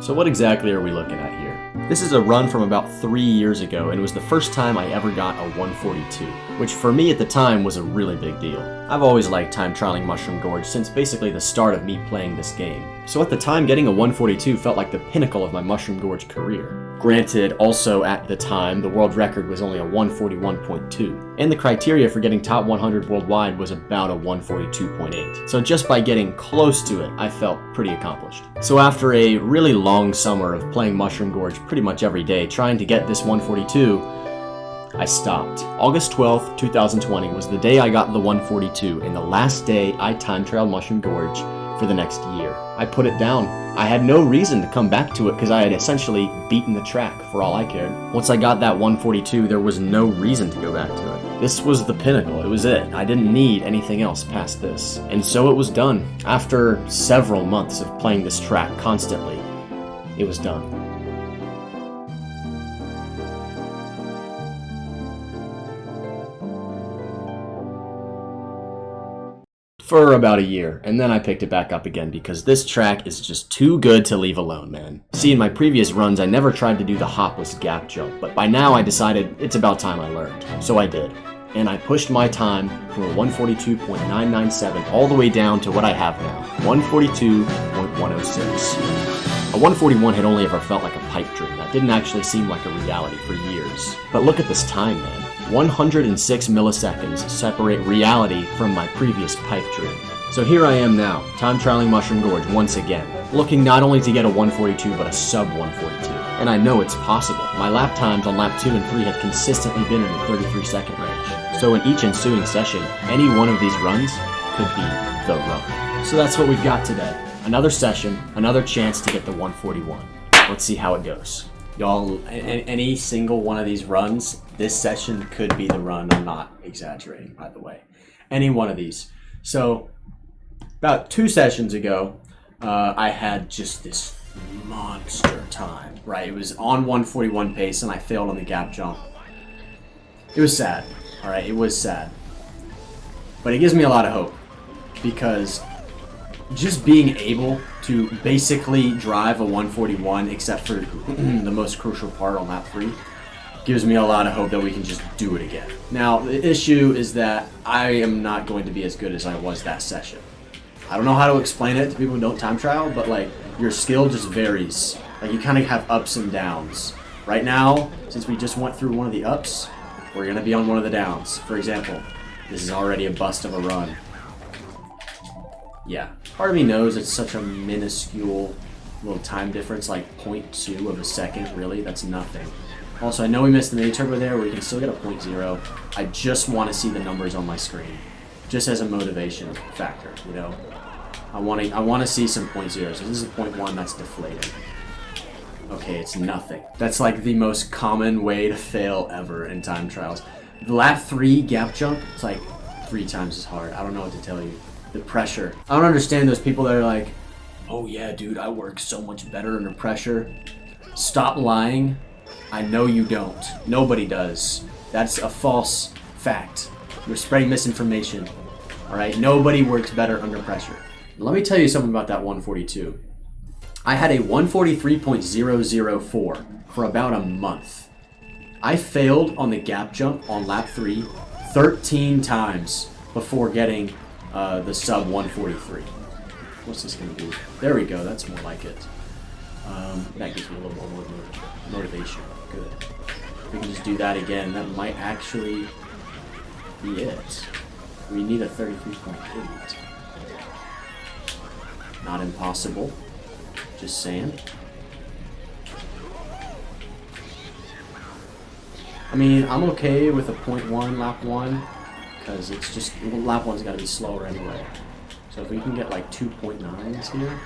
So what exactly are we looking at here? This is a run from about 3 years ago, and it was the first time I ever got a 142, which for me at the time was a really big deal. I've always liked time trialing Mushroom Gorge since basically the start of me playing this game. So at the time, getting a 142 felt like the pinnacle of my Mushroom Gorge career. Granted, also at the time, the world record was only a 141.2, and the criteria for getting top 100 worldwide was about a 142.8. So just by getting close to it, I felt pretty accomplished. So after a really long summer of playing Mushroom Gorge pretty much every day, trying to get this 142, I stopped. August 12th, 2020 was the day I got the 142, and the last day I time trialed Mushroom Gorge for the next year. I put it down. I had no reason to come back to it because I had essentially beaten the track for all I cared. Once I got that 142, there was no reason to go back to it. This was the pinnacle. It was it. I didn't need anything else past this. And so it was done. After several months of playing this track constantly, it was done. For about a year, and then I picked it back up again because this track is just too good to leave alone, man. See, in my previous runs, I never tried to do the hopless gap jump, but by now I decided it's about time I learned. So I did. And I pushed my time from a 142.997 all the way down to what I have now, 142.106. A 141 had only ever felt like a pipe dream. That didn't actually seem like a reality for years. But look at this time, man. 106 milliseconds separate reality from my previous pipe dream. So here I am now, time trialing Mushroom Gorge once again, looking not only to get a 142 but a sub 142. And I know it's possible. My lap times on lap 2 and 3 have consistently been in the 33-second range. So in each ensuing session, any one of these runs could be the run. So that's what we've got today. Another session, another chance to get the 141. Let's see how it goes. Y'all, any single one of these runs, this session could be the run. I'm not exaggerating, by the way. Any one of these. So, about 2 sessions ago, I had just this monster time, right? It was on 141 pace, and I failed on the gap jump. It was sad, all right? It was sad. But it gives me a lot of hope, because just being able to basically drive a 141, except for the most crucial part on lap 3, gives me a lot of hope that we can just do it again. Now, the issue is that I am not going to be as good as I was that session. I don't know how to explain it to people who don't time trial, but like, your skill just varies. Like, you kind of have ups and downs. Right now, since we just went through one of the ups, we're going to be on one of the downs. For example, this is already a bust of a run. Yeah, part of me knows it's such a minuscule little time difference, like 0.2 of a second, really, that's nothing. Also, I know we missed the mini turbo there, where you can still get a 0.0. I just want to see the numbers on my screen, just as a motivation factor, you know? I want to see some 0.0s. So this is a 0.1, that's deflating. Okay, it's nothing. That's like the most common way to fail ever in time trials. The lap 3 gap jump, it's like 3 times as hard. I don't know what to tell you. The pressure. I don't understand those people that are like, oh yeah, dude, I work so much better under pressure. Stop lying. I know you don't. Nobody does. That's a false fact. You're spreading misinformation. All right, nobody works better under pressure. Let me tell you something about that 142. I had a 143.004 for about a month. I failed on the gap jump on lap 3 13 times before getting the sub 143. What's this gonna do? There we go, that's more like it. That gives me a little more motivation. Good. If we can just do that again, that might actually be it. We need a 33.8. Not impossible. Just saying. I mean, I'm okay with a 0.1 lap 1. Because it's just, lap 1's got to be slower anyway. So if we can get like 2.9s here,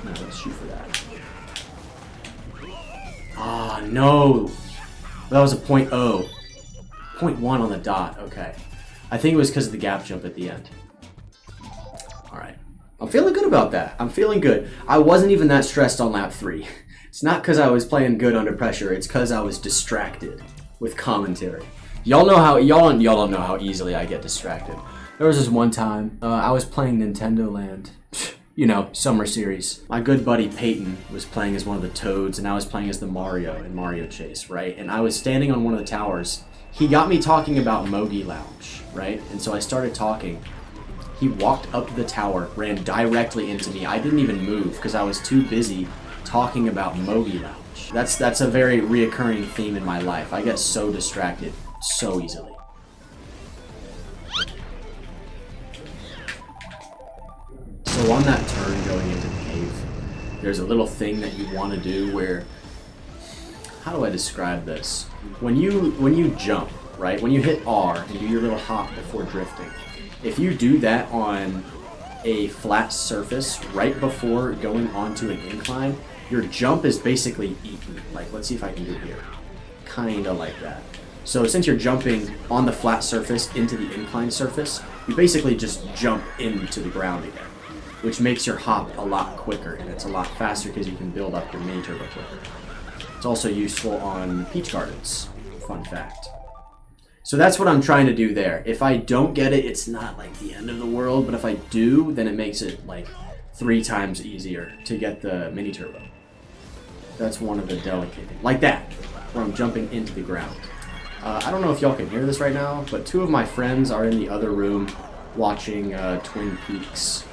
no, let's shoot for that. Ah, no! That was a 0.0. 0.1 on the dot, okay. I think it was because of the gap jump at the end. Alright. I'm feeling good about that. I'm feeling good. I wasn't even that stressed on lap 3. It's not because I was playing good under pressure, it's because I was distracted with commentary. Y'all don't know how easily I get distracted. There was this one time, I was playing Nintendo Land. You know, summer series. My good buddy Peyton was playing as one of the Toads, and I was playing as the Mario in Mario Chase, right? And I was standing on one of the towers. He got me talking about Mogi Lounge, right? And so I started talking. He walked up to the tower, ran directly into me. I didn't even move because I was too busy talking about Mogi Lounge. That's a very reoccurring theme in my life. I get so distracted so easily. So on that turn going into the cave, there's a little thing that you want to do where, how do I describe this? When you jump, right? When you hit R and do your little hop before drifting, if you do that on a flat surface right before going onto an incline, your jump is basically eaten. Like, let's see if I can do it here. Kinda like that. So since you're jumping on the flat surface into the incline surface, you basically just jump into the ground again, which makes your hop a lot quicker, and it's a lot faster because you can build up your mini turbo quicker. It's also useful on peach gardens, fun fact. So that's what I'm trying to do there. If I don't get it, it's not like the end of the world, but if I do, then it makes it like 3 times easier to get the mini turbo. That's one of the delicate things. Like that, where I'm jumping into the ground. I don't know if y'all can hear this right now, but 2 of my friends are in the other room watching Twin Peaks,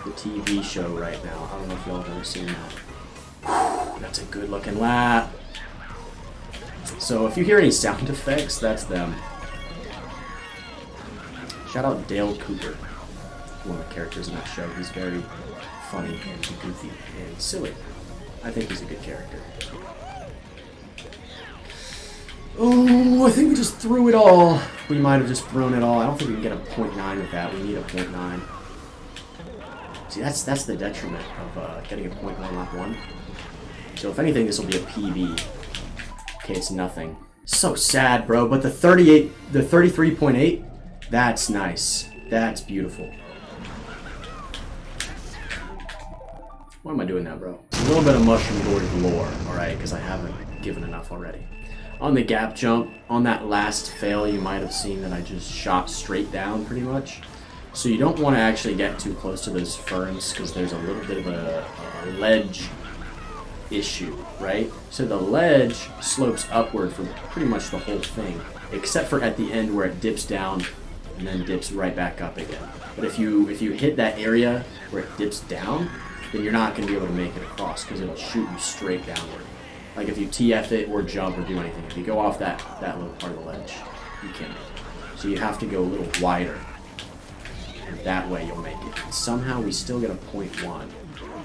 the TV show right now. I don't know if y'all have ever seen that. That's a good looking lap. So if you hear any sound effects, that's them. Shout out Dale Cooper, one of the characters in that show. He's very funny and goofy and silly. I think he's a good character. Oh, I think we just threw it all. We might have just thrown it all. I don't think we can get a 0.9 with that. We need a 0.9. See, that's the detriment of getting a 0.1 lap 1. So if anything, this will be a PB. Okay, it's nothing. So sad, bro. But the 33.8, that's nice. That's beautiful. Why am I doing that, bro? A little bit of Mushroom Gorge lore, alright, because I haven't given enough already. On the gap jump, on that last fail, you might have seen that I just shot straight down pretty much. So you don't want to actually get too close to those ferns because there's a little bit of a ledge issue, right? So the ledge slopes upward for pretty much the whole thing, except for at the end where it dips down and then dips right back up again. But if you hit that area where it dips down, then you're not going to be able to make it across because it'll shoot you straight downward. Like if you TF it or jump or do anything, if you go off that little part of the ledge, you can't make it. So you have to go a little wider. And that way you'll make it. And somehow we still get a 0.1.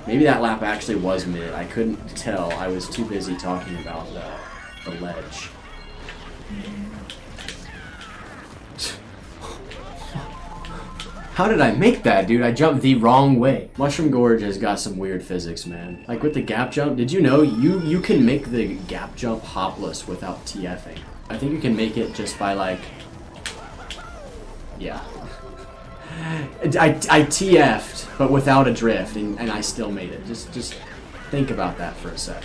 Maybe that lap actually was mid. I couldn't tell. I was too busy talking about the ledge. How did I make that, dude? I jumped the wrong way. Mushroom Gorge has got some weird physics, man. Like with the gap jump, did you know you can make the gap jump hopless without TFing? I think you can make it just by like, yeah. I TF'd, but without a drift, and I still made it. Just think about that for a sec.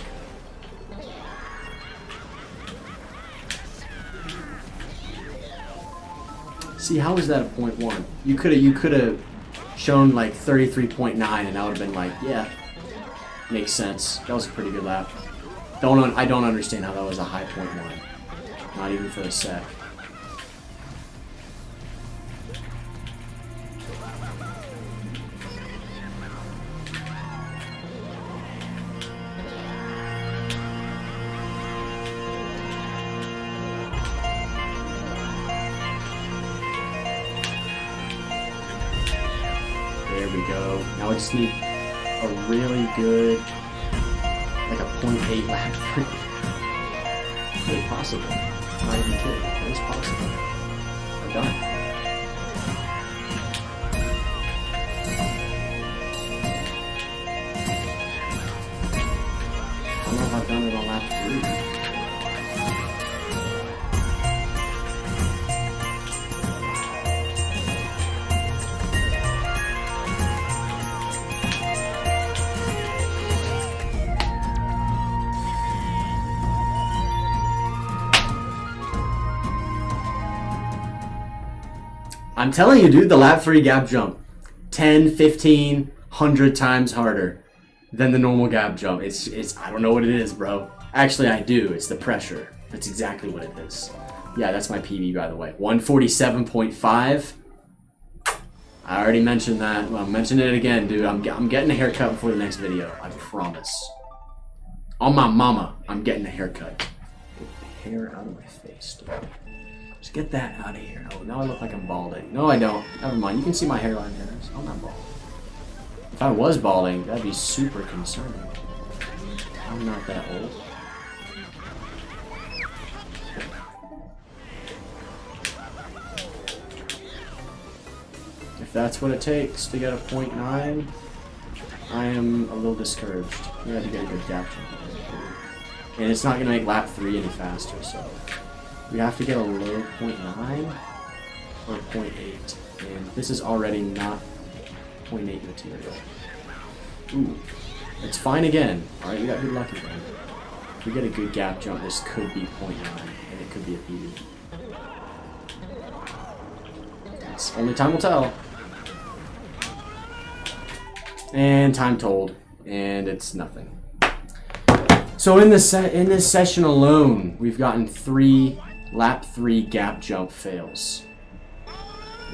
See, how is that a 0.1? You could have shown like 33.9, and that would have been like, yeah, makes sense. That was a pretty good lap. I don't understand how that was a high 0.1. Not even for a sec. There we go. Now I just need a really good, like a 0.8 lap. Really possible. I'm not even kidding. It is possible. I've done it. I don't know if I've done it on lap 3. I'm telling you, dude, the lap 3 gap jump. 10, 15, 100 times harder than the normal gap jump. It's I don't know what it is, bro. Actually, I do. It's the pressure. That's exactly what it is. Yeah, that's my PB, by the way. 147.5. I already mentioned that. Well, I'm mentioning it again, dude. I'm getting a haircut before the next video. I promise. On my mama, I'm getting a haircut. Get the hair out of my face, dude. Just get that out of here. Oh, now I look like I'm balding. No, I don't. Never mind. You can see my hairline here. I'm not balding. If I was balding, that'd be super concerning. I'm not that old. If that's what it takes to get a 0.9, I am a little discouraged. You have to get a good gap jump. And it's not going to make lap 3 any faster, so we have to get a low 0.9 or 0.8. And this is already not 0.8 material. Ooh, it's fine again. Alright, we got good luck again. If we get a good gap jump, this could be 0.9, and it could be a PB. It's only time will tell. And time told, and it's nothing. So in this session alone, we've gotten 3 lap 3 gap jump fails.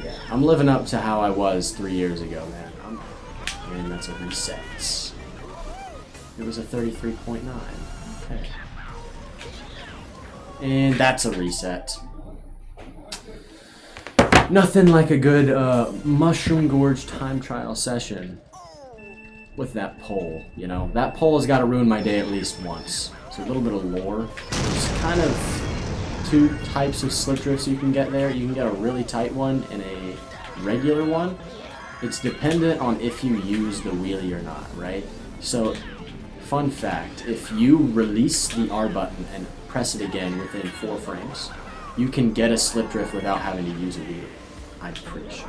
Yeah, I'm living up to how I was 3 years ago, man. And that's a reset. It was a 33.9. Okay. And that's a reset. Nothing like a good Mushroom Gorge time trial session with that pole, you know? That pole has got to ruin my day at least once. So a little bit of lore. There's kind of 2 types of slip drifts you can get there. You can get a really tight one and a regular one. It's dependent on if you use the wheelie or not, right? So, fun fact, if you release the R button and press it again within 4 frames, you can get a slip drift without having to use a wheelie. I'm pretty sure.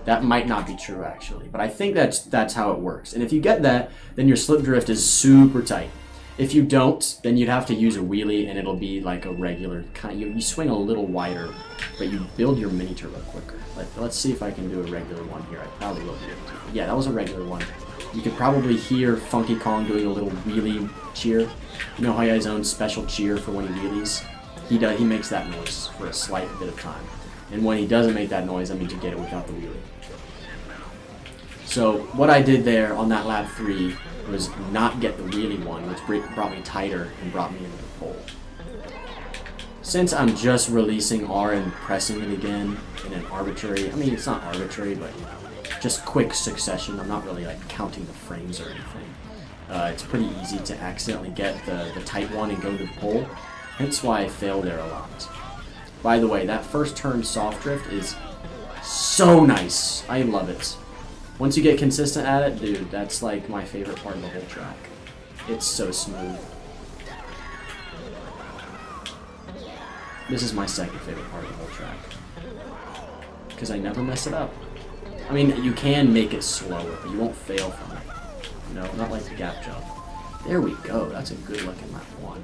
That might not be true, actually, but I think that's how it works. And if you get that, then your slip drift is super tight. If you don't, then you'd have to use a wheelie, and it'll be like a regular kind. You swing a little wider, but you build your mini turbo quicker. Let's see if I can do a regular one here. I probably will be able to. Yeah, that was a regular one. You could probably hear Funky Kong doing a little wheelie cheer. You know how he has his own special cheer for when he wheelies? He makes that noise for a slight bit of time. And when he doesn't make that noise, that means you get it without the wheelie. So what I did there on that lap 3 was not get the wheelie one, which brought me tighter and brought me into the pole. Since I'm just releasing R and pressing it again in an arbitrary, I mean it's not arbitrary, but you know, just quick succession. I'm not really like counting the frames or anything. It's pretty easy to accidentally get the tight one and go to the pole. Hence why I fail there a lot. By the way, that first turn soft drift is so nice. I love it. Once you get consistent at it, dude, that's like my favorite part of the whole track. It's so smooth. This is my second favorite part of the whole track. Because I never mess it up. I mean, you can make it slower, but you won't fail from it. You know, not like the gap jump. There we go. That's a good looking lap 1.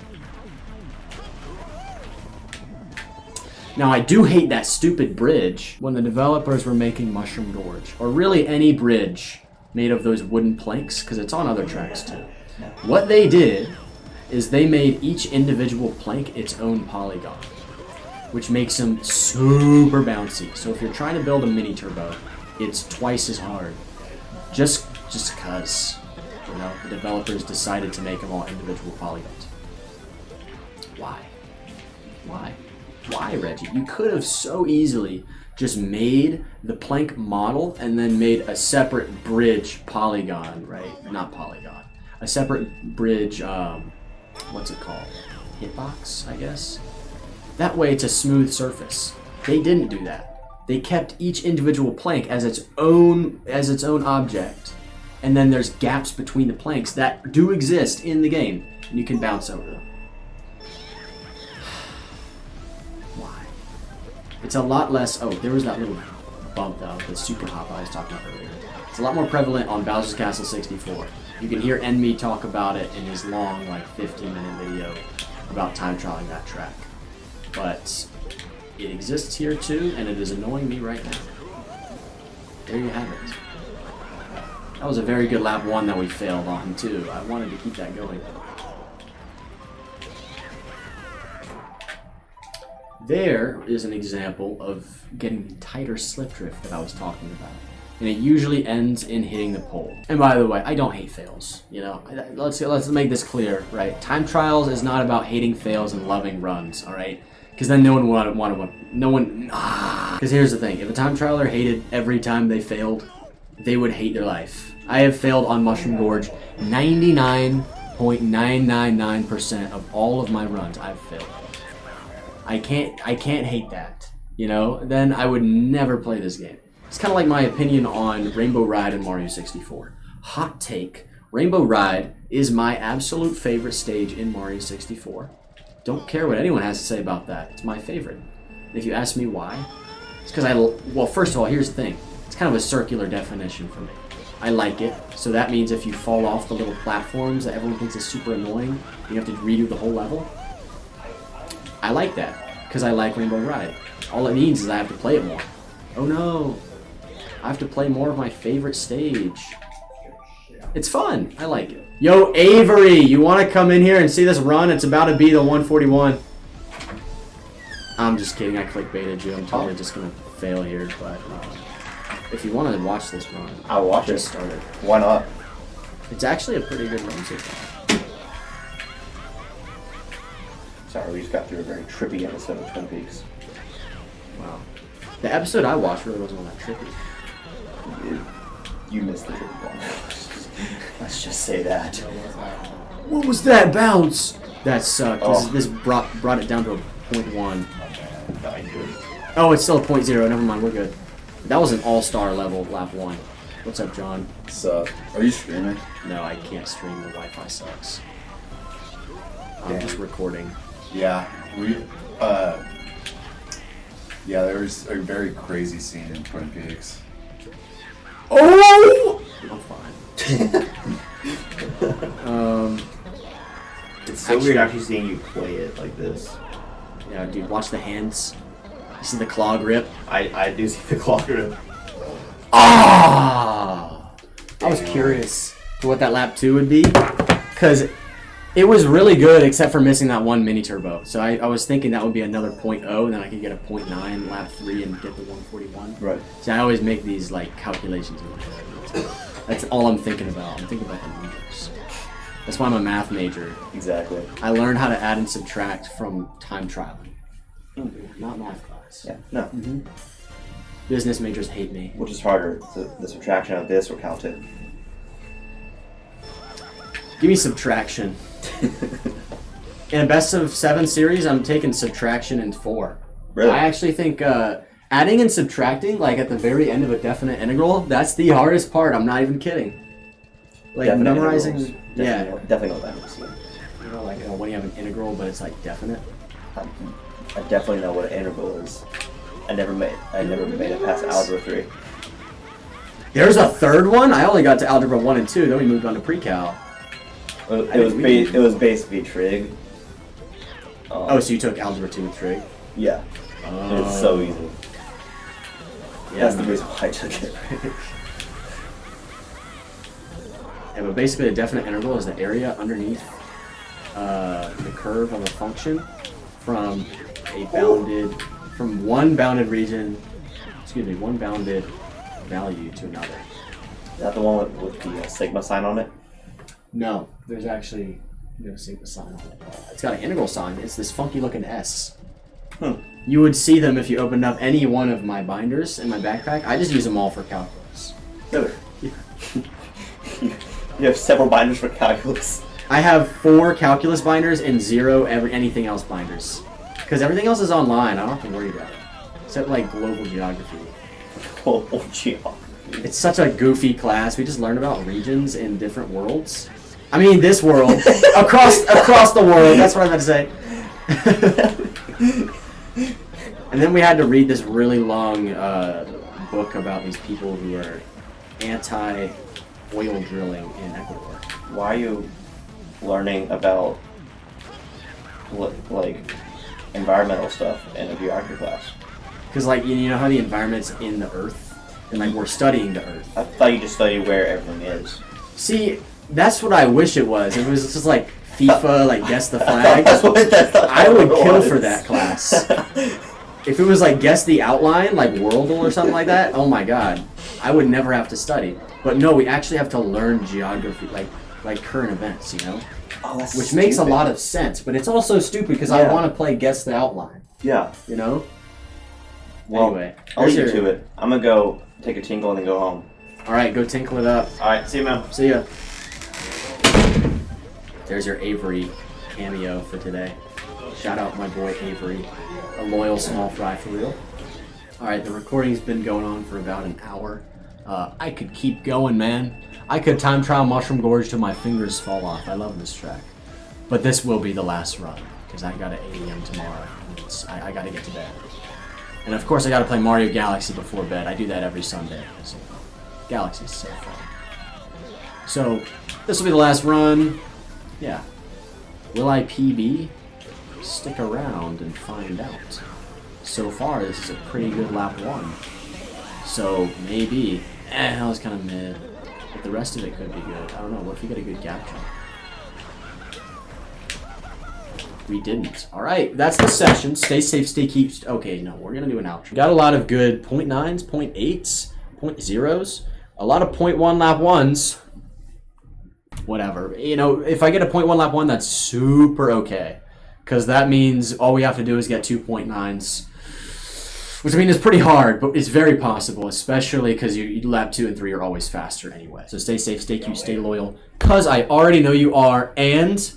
Now, I do hate that stupid bridge when the developers were making Mushroom Gorge, or really any bridge made of those wooden planks, because it's on other tracks too. What they did is they made each individual plank its own polygon, which makes them super bouncy. So if you're trying to build a mini turbo, it's twice as hard. Just because, you know, the developers decided to make them all individual polygons. Why? Why, Reggie? You could have so easily just made the plank model and then made a separate bridge polygon, right? Not polygon. A separate bridge, what's it called? Hitbox, I guess? That way it's a smooth surface. They didn't do that. They kept each individual plank as its own object. And then there's gaps between the planks that do exist in the game, and you can bounce over them. It's a lot less. Oh, there was that little bump though, the super hop I was talking about earlier. It's a lot more prevalent on Bowser's Castle 64. You can hear Enmy talk about it in his long, like 15-minute video about time trialing that track. But it exists here too, and it is annoying me right now. There you have it. That was a very good lap 1 that we failed on, too. I wanted to keep that going. There is an example of getting the tighter slip drift that I was talking about. And it usually ends in hitting the pole. And by the way, I don't hate fails. You know, let's make this clear, right? Time trials is not about hating fails and loving runs, all right? Because then no one would want to. Because here's the thing: if a time trialer hated every time they failed, they would hate their life. I have failed on Mushroom Gorge 99.999% of all of my runs. I've failed. I can't hate that. You know, then I would never play this game. It's kind of like my opinion on Rainbow Ride in Mario 64. Hot take, Rainbow Ride is my absolute favorite stage in Mario 64. Don't care what anyone has to say about that. It's my favorite. And if you ask me why, it's because well, first of all, here's the thing. It's kind of a circular definition for me. I like it, so that means if you fall off the little platforms that everyone thinks is super annoying, you have to redo the whole level. I like that, because I like Rainbow Ride. All it means is I have to play it more. Oh no! I have to play more of my favorite stage. It's fun. I like it. Yo, Avery, you want to come in here and see this run? It's about to be the 141. I'm just kidding. I clickbaited you. I'm totally just going to fail here. But if you want to watch this run, I'll watch it. Started. Why not? It's actually a pretty good run so far. Sorry, we just got through a very trippy episode of Twin Peaks. Wow. The episode I watched really wasn't all that trippy. You missed the trippy one. Let's just say that. What was that bounce? That sucked. This brought it down to a 0.1. Oh, it's still a 0.0. Never mind, we're good. That was an all-star level lap 1. What's up, John? So, are you streaming? No, I can't stream. The Wi-Fi sucks. I'm just recording. Yeah, there was a very crazy scene in Twin Peaks. Oh! I'm fine. It's so weird actually seeing you play it like this. Yeah, dude, watch the hands. You see the claw grip? I do see the claw grip. Ah! I was curious to what that lap 2 would be, because it was really good except for missing that one mini turbo. So I was thinking that would be another 0.0, and then I could get a 0.9 lap 3 and get the 141. Right. So I always make these like calculations in my head. That's all I'm thinking about. I'm thinking about the numbers. That's why I'm a math major. Exactly. I learned how to add and subtract from time trialing. Not math class. Yeah. No. Mm-hmm. Business majors hate me. Which is harder, the subtraction of this or count it? Give me subtraction. In a best of 7 series, I'm taking subtraction in 4. Really? I actually think adding and subtracting, like at the very end of a definite integral, that's the hardest part. I'm not even kidding. Like Definite memorizing, integrals. Definitely know what that means. You know, like when you have an integral, but it's like definite. I definitely know what an integral is. I never made it past algebra 3. There's a third one. I only got to algebra 1 and 2. Then we moved on to pre-cal. It was basically trig. Oh, so you took algebra 2 with trig? Yeah. Oh. It's so easy. Yeah, That's the reason why I took it. Yeah, but basically a definite integral is the area underneath the curve of a function from one bounded value to another. Is that the one with the sigma sign on it? No, there's actually no sigma sign on it. It's got an integral sign. It's this funky looking S. You would see them if you opened up any one of my binders in my backpack. I just use them all for calculus. No. You have several binders for calculus. I have 4 calculus binders and 0 anything else binders. Because everything else is online. I don't have to worry about it. Except like global geography. Global geography. It's such a goofy class. We just learn about regions in different worlds. I mean, this world. across the world. That's what I meant to say. And then we had to read this really long book about these people who are anti-oil drilling in Ecuador. Why are you learning about like environmental stuff in a geography class? Because like you know how the environment's in the earth, and like we're studying the Earth. I thought you just studied where everything is. See, that's what I wish it was. It was just like FIFA, like guess the flag. I would kill for that class. If it was like guess the outline, like Worldle or something like that, oh my god, I would never have to study. But no, we actually have to learn geography, like current events, you know? Oh, that's Which stupid. makes a lot of sense, but it's also stupid because I want to play guess the outline, Yeah. you know? Well, Anyway, I'll leave you there's to your- it. I'm gonna go take a tinkle and then go home. All right, go tinkle it up. All right, see you, man. See ya. There's your Avery cameo for today. Shout out my boy Avery, a loyal small fry for real. All right, the recording's been going on for about an hour. I could keep going, man. I could time trial Mushroom Gorge till my fingers fall off. I love this track. But this will be the last run, because I got an 8 a.m. tomorrow. I got to get to bed. And of course I got to play Mario Galaxy before bed. I do that every Sunday. So Galaxy's so fun. So, this will be the last run. Yeah. Will I PB? Stick around and find out. So far, this is a pretty good lap 1. So, maybe. That was kind of mid. But the rest of it could be good. I don't know. What if we get a good gap jump? We didn't. Alright, that's the session. Stay safe, stay keep. Okay, no, we're going to do an outro. Got a lot of good 0.9s, 0.8s, 0.0s. A lot of 0.1 lap 1s. Whatever. You know, if I get a 0.1 lap 1, that's super okay. Because that means all we have to do is get 2.9s. Which I mean is pretty hard, but it's very possible, especially because you lap 2 and 3 are always faster anyway. So stay safe, stay cute, stay loyal. Because I already know you are, and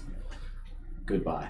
goodbye.